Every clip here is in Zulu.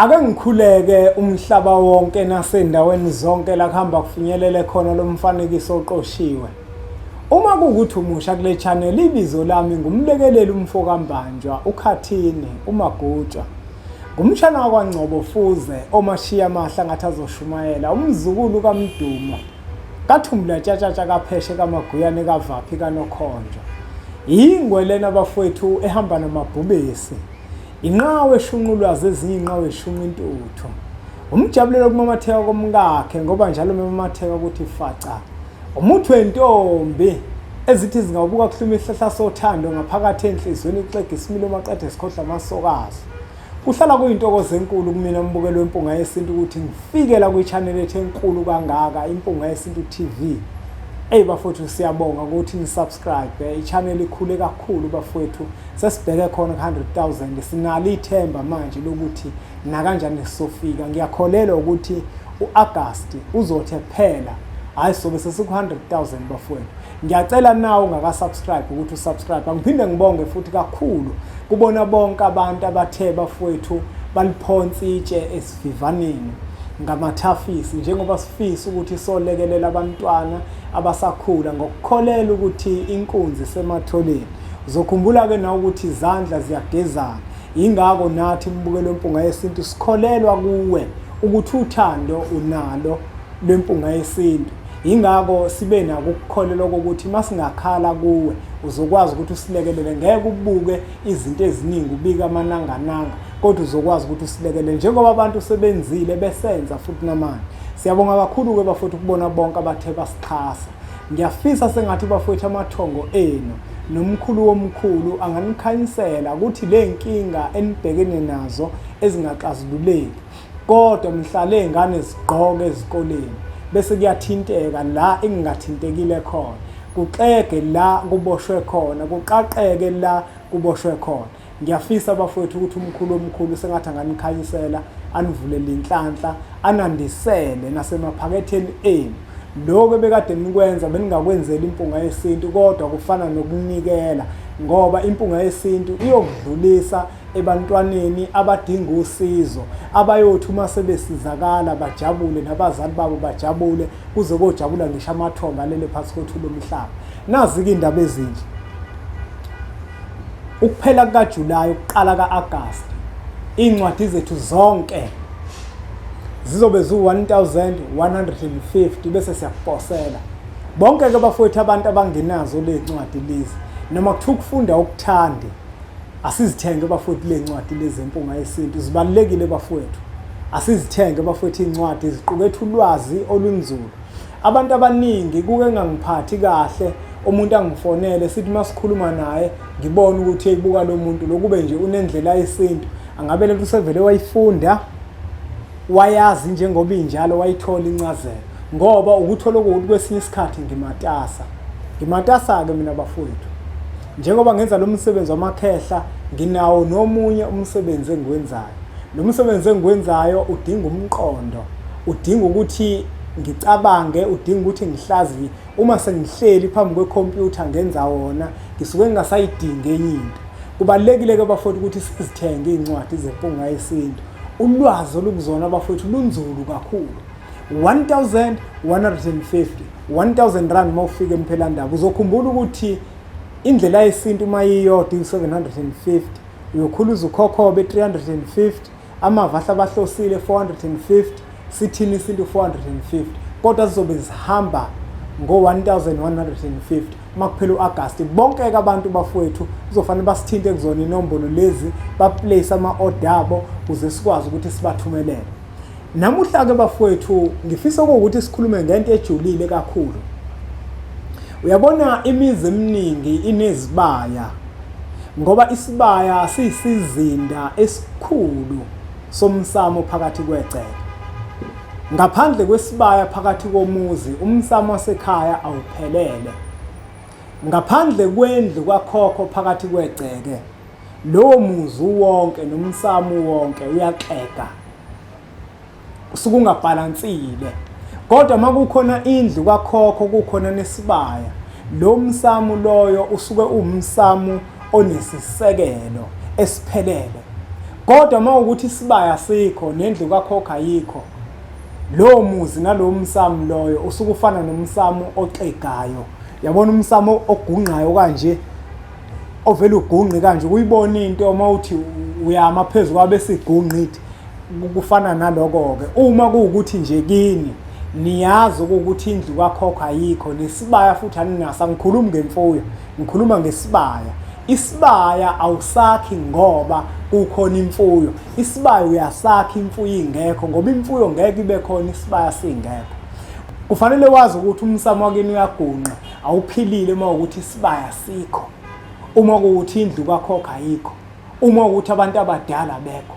Ake ngikhuleke umhlaba wonke nasendaweni zonke la kuhamba kufinyelele khona lo mfanekiso oqoshiwe. Uma kuwukuthi umusha kule channel ibizo lami ngumlekeleli umfokambanjwa uKhathini uMagutsha. Ngumshana wakwaNgcobo Fuze omashiya amahla ngathi azoshumayela umzukulu kaMdumo. Kathumbula tshatsha kapheshe kaMaguyane kaVaphi kaNokhonjo. Yingwelena abafowethu ehamba namabhubesi. Inqawe eshunqulwazi ezinye inqawe eshunqa intuthu. Umjabulelo kumamatheka komkakhe ngoba njalo memamatheka ukuthi faca. Umuthi wentombi ezithi zingawubuka kuhluma isihlahla sothando ngaphakathi enhlizweni ixega isimilo maqede isikhohla amasokazi. Kuhlala kuyintokozo enkulu kumina mbukelo wempunga yesintu ukuthi ngifike la kwi-channel ethu enkulu kangaka impunga yesintu TV. Bafowethu siyabonga ukuthi nisubscribe i-channel ikhule kakhulu bafowethu sesibheke khona ku-100,000 sinalo ithemba manje lokuthi na kanjani sisofika. Ngiyakholelwa ukuthi uAugust uzothi phela hayi sobe sesiku-100,000 bafowethu. Ngiyacela nawe ungaka-subscribe ukuthi usubscribe. Ngiphinde ngibonge futhi kakhulu kubona bonke abantu abathe bafowethu baliphonsa itshe esivivaneni ngamathafisi njengoba sifisa ukuthi solekelela abantwana abasakhula ngokukholela ukuthi inkunzi sematholeni. Uzokhumbula ke na ukuthi izandla ziyagezana. Ingakho nathi mbukelo wempunga yesintu sikholelwa kuwe ukuthi uthando unalo lwempunga yesintu. Ingakho sibe nako ukukholelwa ukuthi masingakhala kuwe uzokwazi ukuthi usilekelele. Ngeke ubuke izinto eziningi ubika amanangananga kodwa uzokwazi ukuthi usilekelele njengoba abantu sebenzile besenza futhi namanje. Siyabonga kakhulu ke bafowethu kubona bonke abathe basixhasa. Ngiyafisa sengathi bafowethu amathongo enu nomkhulu womkhulu anganikhanyisela ukuthi le nkinga enibhekene nazo ezingaxazululeki. Kodwa mhlale ingane zigqoke ezikoleni bese kuyathinteka la engingathintekile khona. Kuxege la kuboshwe khona, kuqaqeke la kuboshwe khona. Ngiyafisa bafowethu ukuthi umkhulu womkhulu sengathi anganikhanyisela anivulele inhlanhla anandisele nasemaphaketheni enu. Lokho bekade nikwenza beningakwenzela impunga yesintu kodwa kufana nokunikela ngoba impunga yesintu iyokudlulisa ebantwaneni abadinga usizo abayothi uma sebesizakala bajabule nabazali babo bajabule kuze kojabula ngisho amathonga lele phansi kwethu lomhlaba. Nazi ke indaba ezinje. Ukuphela kukaJulayi ukuqala kaAugust incwadi zethu zonke zizobe zu-1150 bese siyakuposela. Bonke ke bafowethu abantu abangenazo le ncwadi lezi noma kuthiwa ukufunda ukuthande asizithenge bafowethu le ncwadi lezi empunga yesintu zibalekile bafowethu. Asizithenge bafowethu incwadi eziqukethe ulwazi olunzulu. Abantu abaningi kuke ngangiphathi kahle umuntu angifonele sithi masikhuluma naye ngibone ukuthi eyibuka lo muntu lokube nje unendlela yesintu angabe lento sevele wayifunda wayazi njengoba injalo wayithola incazelo ngoba ukuthola ukuthi kwesinye isikhathi ngimatasa ke mina bafowethu. Njengoba ngenza lo msebenzi wamakhehla nginawo nomunye umsebenzi engiwenzayo. Lo msebenzi engiwenzayo udinga umqondo, udinga ukuthi ngicabange, udinga ukuthi ngihlaziye. Uma sengihleli phambi kwekhompyutha ngenza wona ngisuke ngingasayidingi enye into. Kubalekile ke bafowethu ukuthi sizithenge incwadi zempunga yesintu. Ulwazi olukuzona bafowethu lunzulu kakhulu. 1150 1000 rand mawufika eMphelandaba uzokhumbula ukuthi indlela yesintu mayiyodwa u750 uyokhuluza ukhokhobe 350 amavahla abahlosile 450 sithini isintu 450 kodwa sizobe zihamba ngo-1150 makuphela uAugust. Bonke ke abantu bafowethu kuzofanele basithinte kuzona inombolo lezi baplace ama-order abo ukuze sikwazi ukuthi sibathumelele. Namuhla ke bafowethu ngifisa ukuthi sikhulume ngento ejulile kakhulu. Uyabona imizi eminingi inezibaya ngoba isibaya siyisizinda esikhulu somsamo phakathi kwegceke. Ngaphandle kwesibaya phakathi komuzi umsamo wasekhaya awuphelele. Ngaphandle kwendlu kwakhokho phakathi kwegceke lowo muzi wonke nomsamo wonke uyaxega usukungabhalansile. Kodwa makukhona indlu kwakhokho kukhona nesibaya lo msamo loyo usuke umsamo onesisekelo esiphelele. Kodwa mawukuthi isibaya sikho nendlu kakhokha yikho, lowo muzi nalowo msamo loyo usuke ufana nomsamo oxegayo. Yabona umsamo ogunqayo kanje, ovela ugunqi kanje, uyibona into mawuthi uyama phezulu kwabe sigunqithi, kufana naloko-ke. Uma kuwukuthi nje kini niyazi ukuthi indlu kakhokha ayikho nesibaya futhi aninaso, angikhulumi ngemfuyo, ngikhuluma ngesibaya. Isibaya awusakhi ngoba kukhona imfuyo, isibaya uyasakha imfuyo ingekho, ngoba imfuyo ngeke ibe khona isibaya singekho. Kufanele wazi ukuthi umsamo wakini uyagunqa, awuphilile uma ukuthi isibaya sikho, uma kuwuthi indlu kakhokha ayikho, uma ukuthi abantu abadala bekho,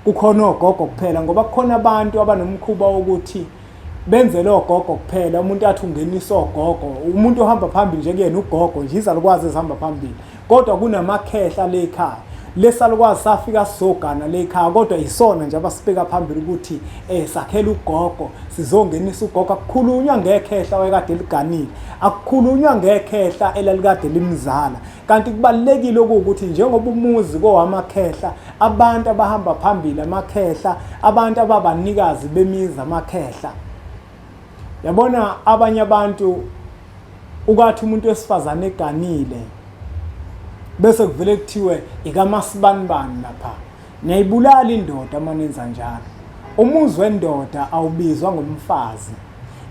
kukhona ogogo kuphela, ngoba kukhona abantu abanomkhuba wokuthi benze lo gogo kuphela. Umuntu athi ungenisa ogogo, umuntu ohamba phambili nje kuyena ugogo nje, izalukwazi ezihamba phambili, kodwa kunamakhehla le ekhaya. Lesalukwazi safika sizogana le ekhaya, kodwa isona nje abasibeka phambili ukuthi sakhela ugogo, sizongenisa ugogo. Akukhulunywa ngekhehla wayekade liganile, akukhulunywa ngekhehla elalikade limzala. Kanti kubalekile ukuthi njengoba umuzi kowamakhehla, abantu abahamba phambili amakhehla, abantu ababanikazi bemizi amakhehla. Yabona abanye abantu ukathi umuntu wesifazane eganile bese kuvele kuthiwe ikaMasibanibani lapha, niyayibulala indoda manenza njalo. Umuzi wendoda awubizwa ngomfazi.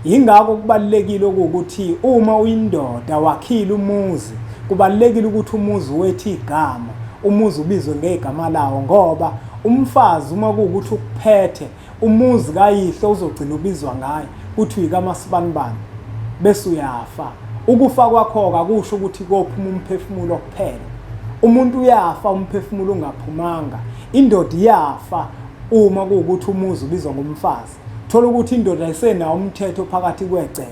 Yingakho kubalekile ukuthi uma uyindoda wakhila umuzi, kubalekile ukuthi umuzi wethu igama, umuzi ubizwe ngegama lawo, ngoba umfazi uma kuwukuthi ukuphethe umuzi kayihlo uzogcina ubizwa ngaye kuthi ikaMasibanibani bese uyafa. Ukufa kwakho akusho ukuthi kophuma umphefumulo kuphela. Umuntu uyafa umphefumulo ungaphumanga. Indoda iyafa uma kuwukuthi umuzi ubizwa ngomfazi. Thola ukuthi indoda ayisenawo umthetho phakathi kwegceke,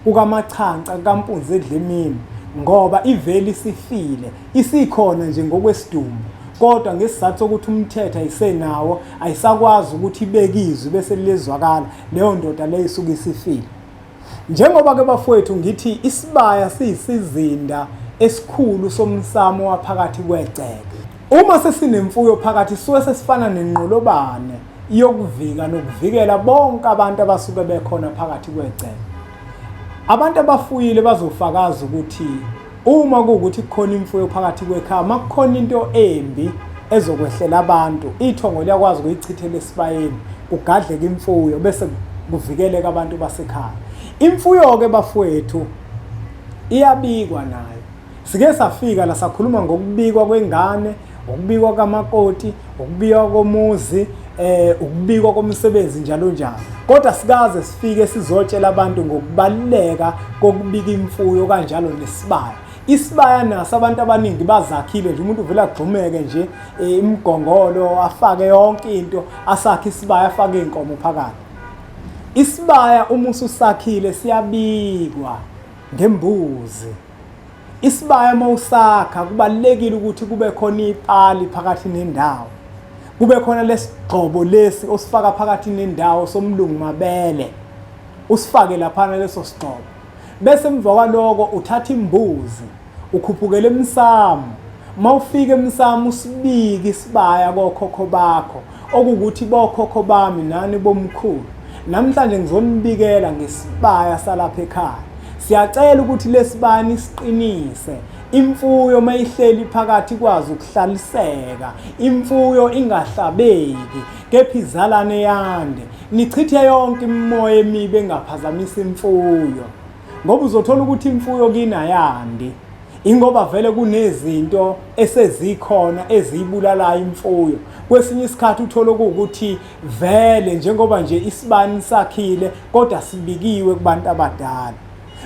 kukaMachanca, kaMpunzi eDlemini, ngoba iveli isifile, isikhona nje ngokwesidumbu, kodwa ngesizathu sokuthi umthetho ayisenawo, ayisakwazi ukuthi ibekizwe bese lezwakala, leyo ndoda leyo isuke isifile. Njengoba-ke bafowethu ngithi isibaya siyisizinda esikhulu somsamo waphakathi kwegceke. Uma sesinemfuyo phakathi suke sesifana nenqolobane yokuvika nokuvikela bonke abantu abasuke bekhona phakathi kwegceke. Abantu abafuyile bazofakaza ukuthi uma kuwukuthi kukhona imfuyo phakathi kwekhaya, makukhona into embi ezokwehlela abantu, ithongo liyakwazi ukuyichithela esibayeni, kugadleke imfuyo bese kuvikeleka abantu basekhaya. Imfuyo-ke bafowethu iyabikwa nayo. Sike safika la sakhuluma ngokubikwa kwengane, ukubikwa kamakoti, ukubikwa komuzi, ukubikwa komsebenzi njalo njalo. Kodwa sikaze sifike sizotshela abantu ngokubaluleka kokubika imfuyo kanjalo nesibaya. Isibaya naso abantu abaningi bazakhile nje, umuntu uvela agxumeke nje imgongolo afake yonke into, asakhe isibaya afake inkomo phakathi. Isibaya uma ususakhile siyabikwa ngembuzi. Isibaya mawusakha kubalekile ukuthi kube khona ipali phakathi nendawo, kube khona lesigqobo lesi osifaka phakathi nendawo somlungu mabele, usifake laphana leso sigqobo. Bese emva kwaloko uthatha imbuzi ukhuphukele emsamo. Mawufika emsamo usibike isibaya kokhokho bakho, okukuthi bokhokho bami nani bomkhulu, namhlanje ngizonibikela ngesibaya salapha ekhaya. Siyacela ukuthi lesibaya nisiqinise. Imfuyo mayihleli phakathi kwazi ukuhlaliseka, imfuyo ingahlabeki, kepha izalane yande, nichithe yonke imimoya emibi engaphazamisa imfuyo. Ngoba uzothola ukuthi imfuyo kina yandi, ingoba vele kunezinto esezikhona eziyibulalayo imfuyo. Kwesinye isikhathi uthola ukuthi vele njengoba nje isibani sakhile kodwa sibikiwe kubantu abadala.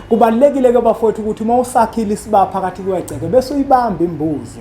Kubalekile-ke bafowethu ukuthi uma usakhile isibaya phakathi kwegceke bese uyibamba imbuzi,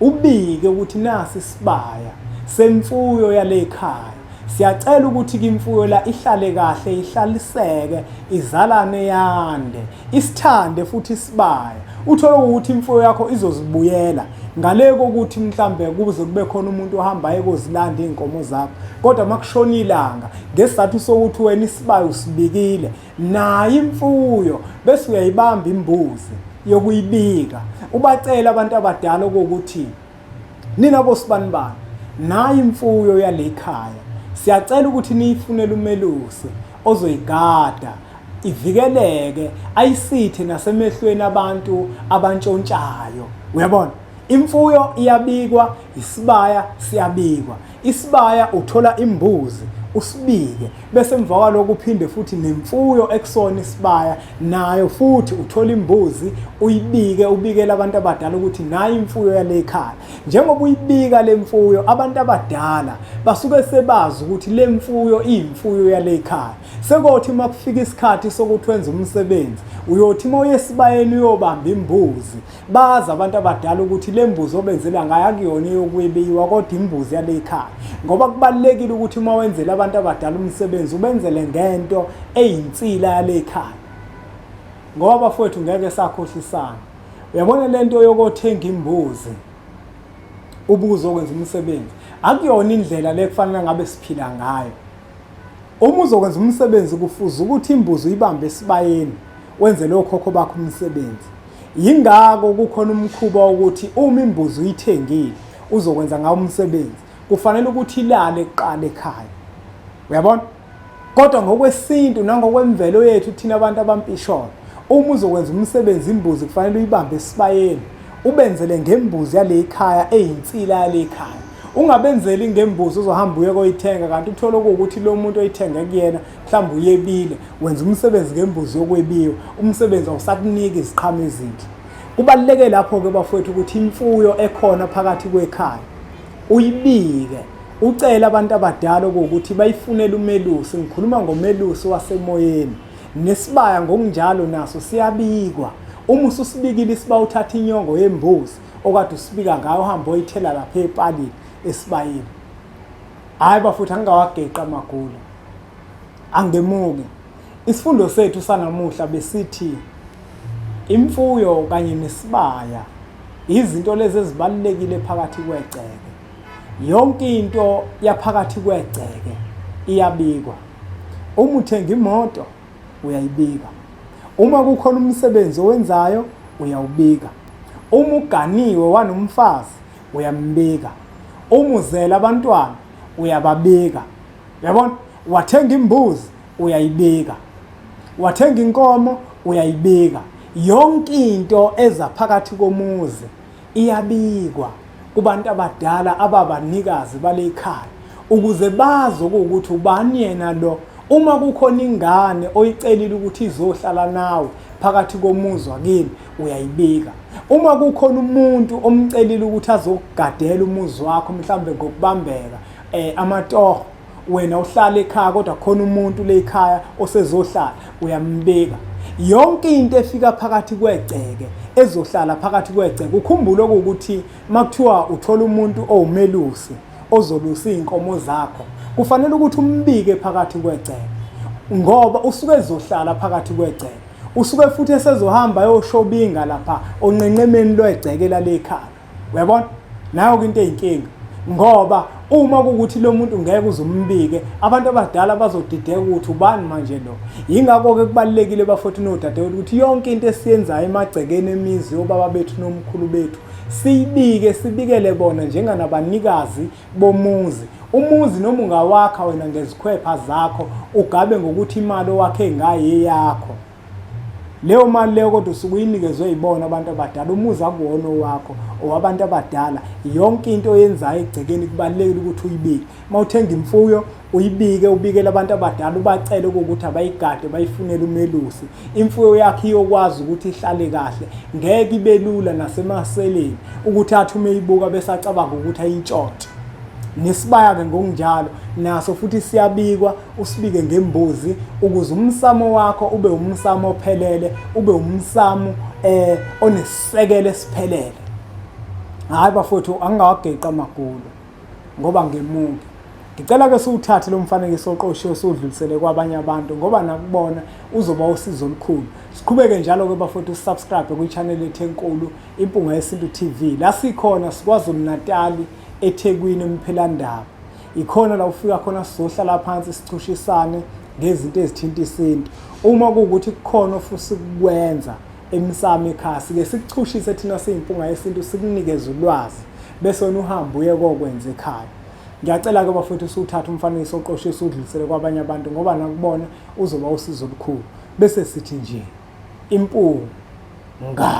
ubike ukuthi nasi isibaya semfuyo yale ekhaya. Siyacela ukuthi imfuyo la ihlale kahle, ihlaliseke, izalane yande, isithande futhi isibaya. Uthola ukuthi imfuyo yakho izozibuyela ngale kokuthi mhlambe kuze kube khona umuntu ohamba ekozilanda inkomo zakho, kodwa makushona ilanga ngesizathu sokuthi wena isibaya usibikile nayo imfuyo, bese uyayibamba imbuzi yokuyibika. Ubacela abantu abadala ukuthi nina bosibanibani nayi imfuyo yale ekhaya. Siyacela ukuthi niyifunele umelusi ozoyigada ivikeleke ayisithe nasemehlweni abantu abantshontshayo. Uyabona? Imfuyo iyabikwa, isibaya siyabikwa. Isibaya uthola imbuzi usibike bese emva kwalokho uphinde futhi nemfuyo ekusona isibaya nayo futhi uthola imbuzi uyibike ubikele abantu abadala ukuthi nayi imfuyo yale ekhaya. Njengoba uyibika le mfuyo abantu abadala basuke sebazi ukuthi le mfuyo iyimfuyo yale ekhaya. Sekothi makufika isikhathi sokuthi wenze umsebenzi uyothi moye esibayeni uyobamba imbuzi bazi abantu abadala ukuthi le mbuzi obenzela ngayo akuyona yokwebiwa kodwa imbuzi yale ekhaya. Ngoba kubalekile ukuthi uma wenzela abantu abadala umsebenzi ubenzele ngento eyinsila yale ekhaya. Ngoba bafowethu ngeke sakhohlisana. Uyabona lento yokothenga imbuzi ubuzo okwenza umsebenzi akuyona indlela le kufanele ngabe siphila ngayo. Uma uzokwenza umsebenzi kufuze ukuthi imbuzi uyibambe esibayeni wenze lo khokho bakho umsebenzi. Yingako kukhona umkhuba ukuthi uma imbuzi uyithengile uzokwenza ngawo umsebenzi kufanele ukuthi ilale kuqala ekhaya. Uyabona? Kodwa ngokwesintu nangokwemvelo yethu thina abantu abampisholo uma uzokwenza umsebenzi imbuzi kufanele uyibambe esibayeni ubenzele ngembuzi yale ekhaya eyinsila yale ekhaya. Ungabenzeli ngembuzi uzohamba uye koyithenga kanti uthole ukuthi lo muntu oyithenge kuyena mhlawumbe uyebile wenza umsebenzi ngembuzi yokwebiwa umsebenzi awusakunika iziqhamo ezinhle. Kubaluleke lapho ke bafowethu ukuthi imfuyo ekhona phakathi kwekhaya uyibike ucela abantu abadala ukuthi bayifunele umelusi. Ngikhuluma ngomelusi wasemoyeni nesibaya ngokunjalo naso siyabikwa. Uma ususibikile isibaya uthatha inyongo yembuzi okade usibika ngayo uhamba oyithela lapha epalini esibayeni. Hayi bafuthu angawageqa amagula angemuki. Isifundo sethu sanamuhla besithi imfuyo kanye nesibaya izinto lezi ezibalekile phakathi kwegceke. Yonke into yaphakathi kwegceke iyabikwa. Uma uthenga imoto uyayibika. Uma kukhona umsebenzi owenzayo uyawubika. Uma uganiwe wanomfazi uyambika. Uma uzela abantwana uyababika. Uyabona? Wathenga imbuzi uyayibika. Wathenga inkomo uyayibika. Yonke into eza phakathi komuzi iyabikwa kubantu abadala ababanikazi bale ekhaya ukuze bazi ukuthi ubani yena lo. Uma kukhona ingane oyicelile ukuthi izohlala nawe phakathi komuzi wakini uyayibika. Uma kukhona umuntu omcelile ukuthi azokugadela umuzi wakho mhlambe ngokubambeka amatoho wena uhlala ekhaya kodwa khona umuntu le ekhaya osezohlala uyambika. Yonke into efika phakathi kwegceke ezohlala phakathi kwegceke ukhumbule ukuthi makuthiwa uthola umuntu owumelusi ozolusa inkomo zakho kufanele ukuthi umbike phakathi kwegceke ngoba usuke ezohlala phakathi kwegceke usuke futhi esezohamba yoshobinga lapha onqenqemeni lwegceke lale ekhaya. Uyabona? Nayo into eyinkinga ngoba uma kuukuthi lo muntu ngeke uzumbike abantu abadala bazodideka ukuthi ubani manje lo. Yingakho ke kubalekile bafowethu nodadewethu ukuthi yonke into esiyenzayo emagcekeni emizi yobaba bethu nomkhulu bethu siyibike sibikele bona njenganabanikazi bomuzi. Umuzi noma ungawakha wena ngezikhwepha zakho ugabe ngokuthi imali owakhe ngaye yakho. Leyo mali leyo kodwa usuke uyinikezwe yibona abantu abadala. Umuzi akuwona owakho owabantu abadala. Yonke into oyenzayo egcekeni kubalekile ukuthi uyibike. Mawuthenga imfuyo uyibike ubikele abantu abadala ubacele ukuthi abayigade bayifunele umelusi. Imfuyo yakhe iyokwazi ukuthi ihlale kahle ngeke ibe lula nasemaseleni ukuthi athi umeyibuka bese acabanga ukuthi ayintshontshe. Nesibaya ke ngokunjalo naso futhi siyabikwa usibike ngembuzi ukuze umsamo wakho ube umsamo ophelele ube umsamo onesisekelo esiphelele. Hayi bafowethu angawageqa amagulu ngoba ngemuki. Ngicela ke siwuthathe lo mfanekiso oqoshiwe sodlulisele kwabanye abantu ngoba nakubona uzoba usizo olukhulu. Siqhubeke njalo ke bafowethu subscribe ku channel yethu enkulu Impunga Yesintu TV. La sikhona siKwaZulu Natal eThekwini eMphelandaba. Ikhona la ufika khona sizohlala phansi sichushisane ngezinto ezithinta isintu. Uma kuukuthi kukhona ofuthi ukwenza emsamo ekhaya sike sikuchushise thina siyimpunga yesintu sikunikeze ulwazi bese wena uhamba uye kokwenza ekhaya. Ngiyacela-ke bafowethu usuthathe umfanekiso oqoshiwe usudlulisele kwabanye abantu ngoba nakubona uzoba usizo olukhulu. Bese sithi nje impunga.